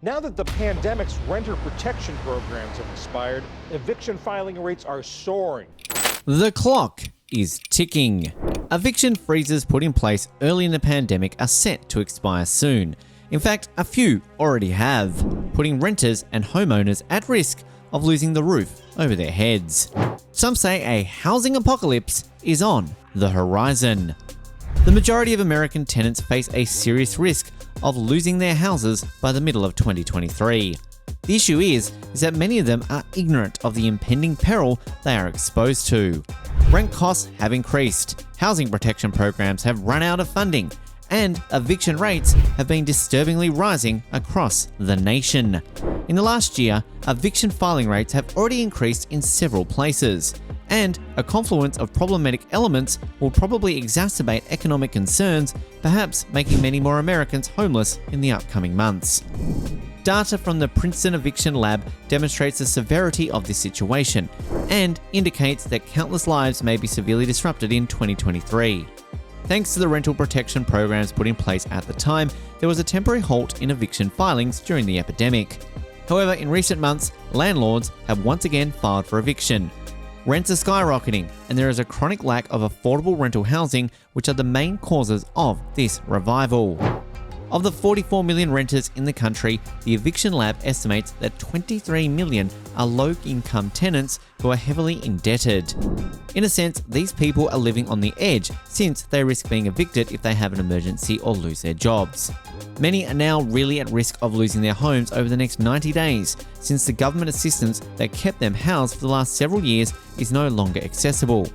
Now that the pandemic's renter protection programs have expired, eviction filing rates are soaring. The clock is ticking. Eviction freezes put in place early in the pandemic are set to expire soon. In fact, a few already have, putting renters and homeowners at risk of losing the roof over their heads. Some say a housing apocalypse is on the horizon. The majority of American tenants face a serious risk of losing their houses by the middle of 2023. The issue is that many of them are ignorant of the impending peril they are exposed to. Rent costs have increased, housing protection programs have run out of funding, and eviction rates have been disturbingly rising across the nation. In the last year, eviction filing rates have already increased in several places, and a confluence of problematic elements will probably exacerbate economic concerns, perhaps making many more Americans homeless in the upcoming months. Data from the Princeton Eviction Lab demonstrates the severity of this situation and indicates that countless lives may be severely disrupted in 2023. Thanks to the rental protection programs put in place at the time, there was a temporary halt in eviction filings during the epidemic. However, in recent months, landlords have once again filed for eviction. Rents are skyrocketing, and there is a chronic lack of affordable rental housing, which are the main causes of this revival. Of the 44 million renters in the country, the Eviction Lab estimates that 23 million are low-income tenants who are heavily indebted. In a sense, these people are living on the edge since they risk being evicted if they have an emergency or lose their jobs. Many are now really at risk of losing their homes over the next 90 days since the government assistance that kept them housed for the last several years is no longer accessible.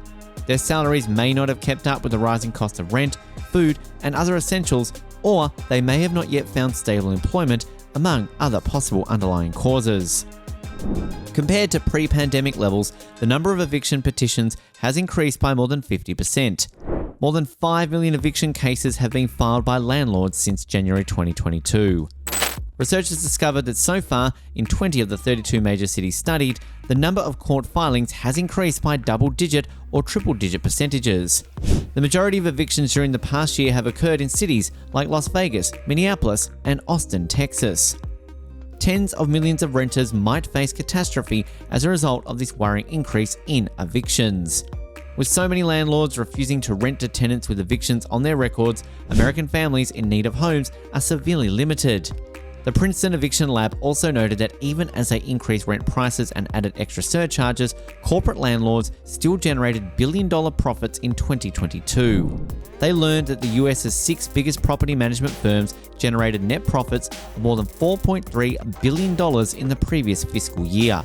Their salaries may not have kept up with the rising cost of rent, food, and other essentials, or they may have not yet found stable employment, among other possible underlying causes. Compared to pre-pandemic levels, the number of eviction petitions has increased by more than 50%. More than 5 million eviction cases have been filed by landlords since January 2022. Researchers discovered that so far, in 20 of the 32 major cities studied, the number of court filings has increased by double-digit or triple-digit percentages. The majority of evictions during the past year have occurred in cities like Las Vegas, Minneapolis, and Austin, Texas. Tens of millions of renters might face catastrophe as a result of this worrying increase in evictions. With so many landlords refusing to rent to tenants with evictions on their records, American families in need of homes are severely limited. The Princeton Eviction Lab also noted that even as they increased rent prices and added extra surcharges, corporate landlords still generated billion-dollar profits in 2022. They learned that the US's 6 biggest property management firms generated net profits of more than $4.3 billion in the previous fiscal year.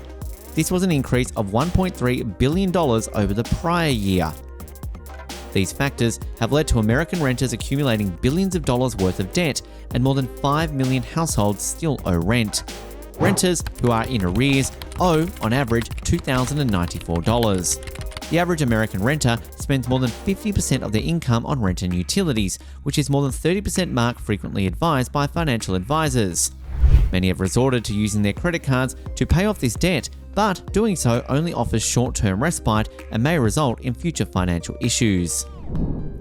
This was an increase of $1.3 billion over the prior year. These factors have led to American renters accumulating billions of dollars worth of debt, and more than 5 million households still owe rent. Renters who are in arrears owe, on average, $2,094. The average American renter spends more than 50% of their income on rent and utilities, which is more than 30% mark frequently advised by financial advisors. Many have resorted to using their credit cards to pay off this debt, but doing so only offers short-term respite and may result in future financial issues.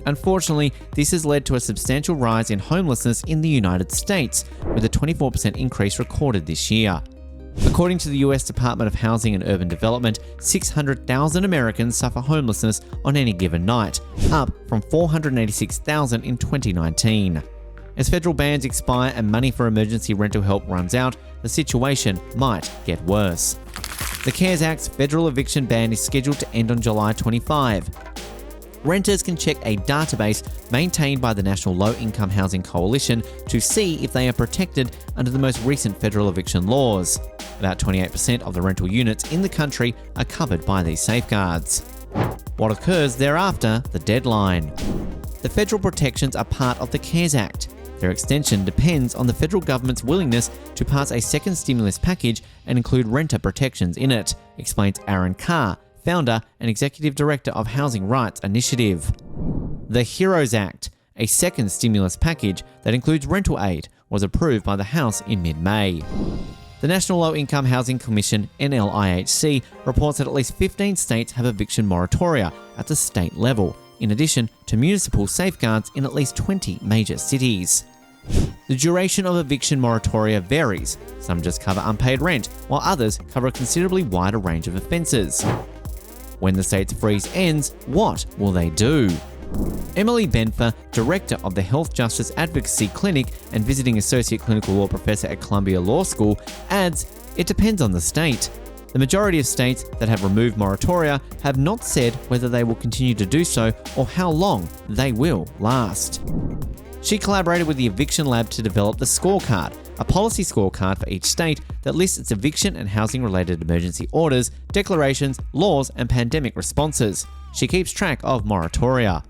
Unfortunately, this has led to a substantial rise in homelessness in the United States, with a 24% increase recorded this year. According to the US Department of Housing and Urban Development, 600,000 Americans suffer homelessness on any given night, up from 486,000 in 2019. As federal bans expire and money for emergency rental help runs out, the situation might get worse. The CARES Act's federal eviction ban is scheduled to end on July 25. Renters can check a database maintained by the National Low-Income Housing Coalition to see if they are protected under the most recent federal eviction laws. About 28% of the rental units in the country are covered by these safeguards. What occurs thereafter, the deadline. The federal protections are part of the CARES Act. Their extension depends on the federal government's willingness to pass a second stimulus package and include renter protections in it, explains Aaron Carr, founder and executive director of Housing Rights Initiative. The HEROES Act, a second stimulus package that includes rental aid, was approved by the House in mid-May. The National Low-Income Housing Commission, NLIHC, reports that at least 15 states have eviction moratoria at the state level, in addition to municipal safeguards in at least 20 major cities. The duration of eviction moratoria varies. Some just cover unpaid rent, while others cover a considerably wider range of offences. When the state's freeze ends, what will they do? Emily Benfer, director of the Health Justice Advocacy Clinic and visiting associate clinical law professor at Columbia Law School, adds, "It depends on the state. The majority of states that have removed moratoria have not said whether they will continue to do so or how long they will last." She collaborated with the Eviction Lab to develop the Scorecard, a policy scorecard for each state that lists its eviction and housing-related emergency orders, declarations, laws, and pandemic responses. She keeps track of moratoria.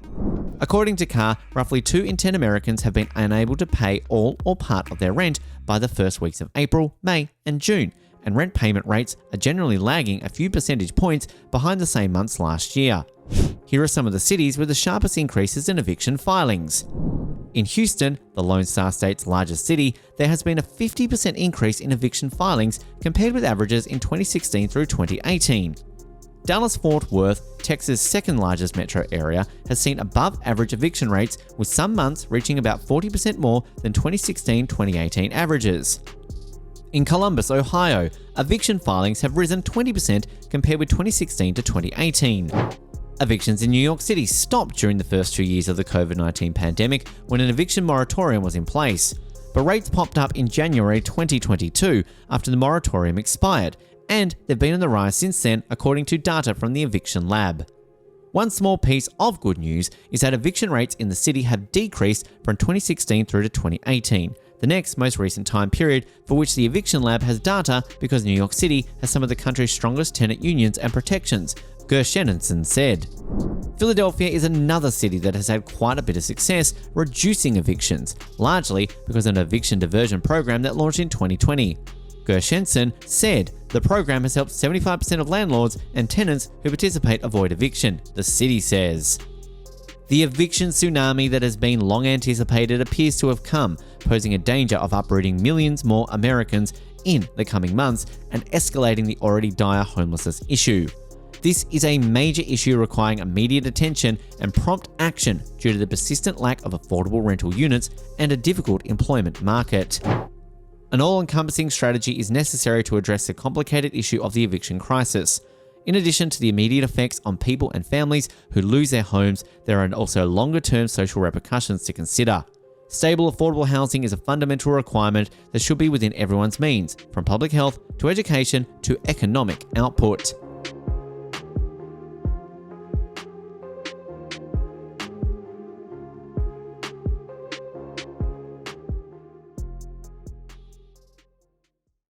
According to Carr, roughly 2 in 10 Americans have been unable to pay all or part of their rent by the first weeks of April, May, and June, and rent payment rates are generally lagging a few percentage points behind the same months last year. Here are some of the cities with the sharpest increases in eviction filings. In Houston, the Lone Star State's largest city, there has been a 50% increase in eviction filings compared with averages in 2016 through 2018. Dallas-Fort Worth, Texas' second largest metro area, has seen above average eviction rates, with some months reaching about 40% more than 2016-2018 averages. In Columbus, Ohio, eviction filings have risen 20% compared with 2016 to 2018. Evictions in New York City stopped during the first 2 years of the COVID-19 pandemic when an eviction moratorium was in place. But rates popped up in January 2022 after the moratorium expired, and they've been on the rise since then, according to data from the Eviction Lab. One small piece of good news is that eviction rates in the city have decreased from 2016 through to 2018, the next most recent time period for which the Eviction Lab has data because New York City has some of the country's strongest tenant unions and protections, Gershenson said. Philadelphia is another city that has had quite a bit of success reducing evictions, largely because of an eviction diversion program that launched in 2020. Gershenson said the program has helped 75% of landlords and tenants who participate avoid eviction, the city says. The eviction tsunami that has been long anticipated appears to have come, posing a danger of uprooting millions more Americans in the coming months and escalating the already dire homelessness issue. This is a major issue requiring immediate attention and prompt action due to the persistent lack of affordable rental units and a difficult employment market. An all-encompassing strategy is necessary to address the complicated issue of the eviction crisis. In addition to the immediate effects on people and families who lose their homes, there are also longer-term social repercussions to consider. Stable, affordable housing is a fundamental requirement that should be within everyone's means, from public health to education to economic output.